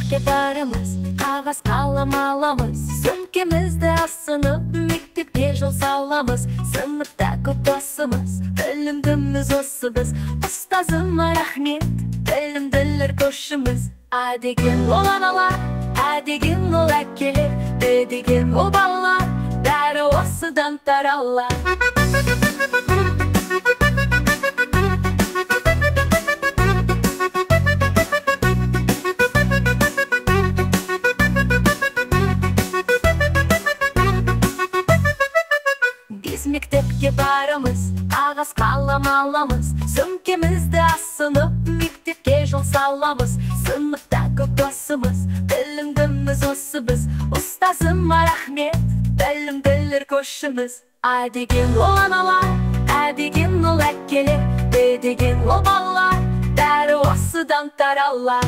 Мектепке барамыз, қағаз қалам аламыз, сөмкемізді асынып, мектепке жол саламыз. Сыныпта көп досымыз, білімдіміз осы біз. Ұстазыма рахмет, білімділер көшіміз. А деген ол аналар, а деген ол әкелер, Б деген ол балалар, бәрі осыдан таралар. Біз мектепке барамыз, қағаз қалам аламыз, сөмкемізді асынып, мектепке жол саламыз. Сыныпта көп досымыз, білімдіміз осы біз. Ұстазыма рахмет, білімділер көшіміз. А деген ол аналар, а деген ол әкелер, Б деген ол балалар, бәрі осыдан таралар.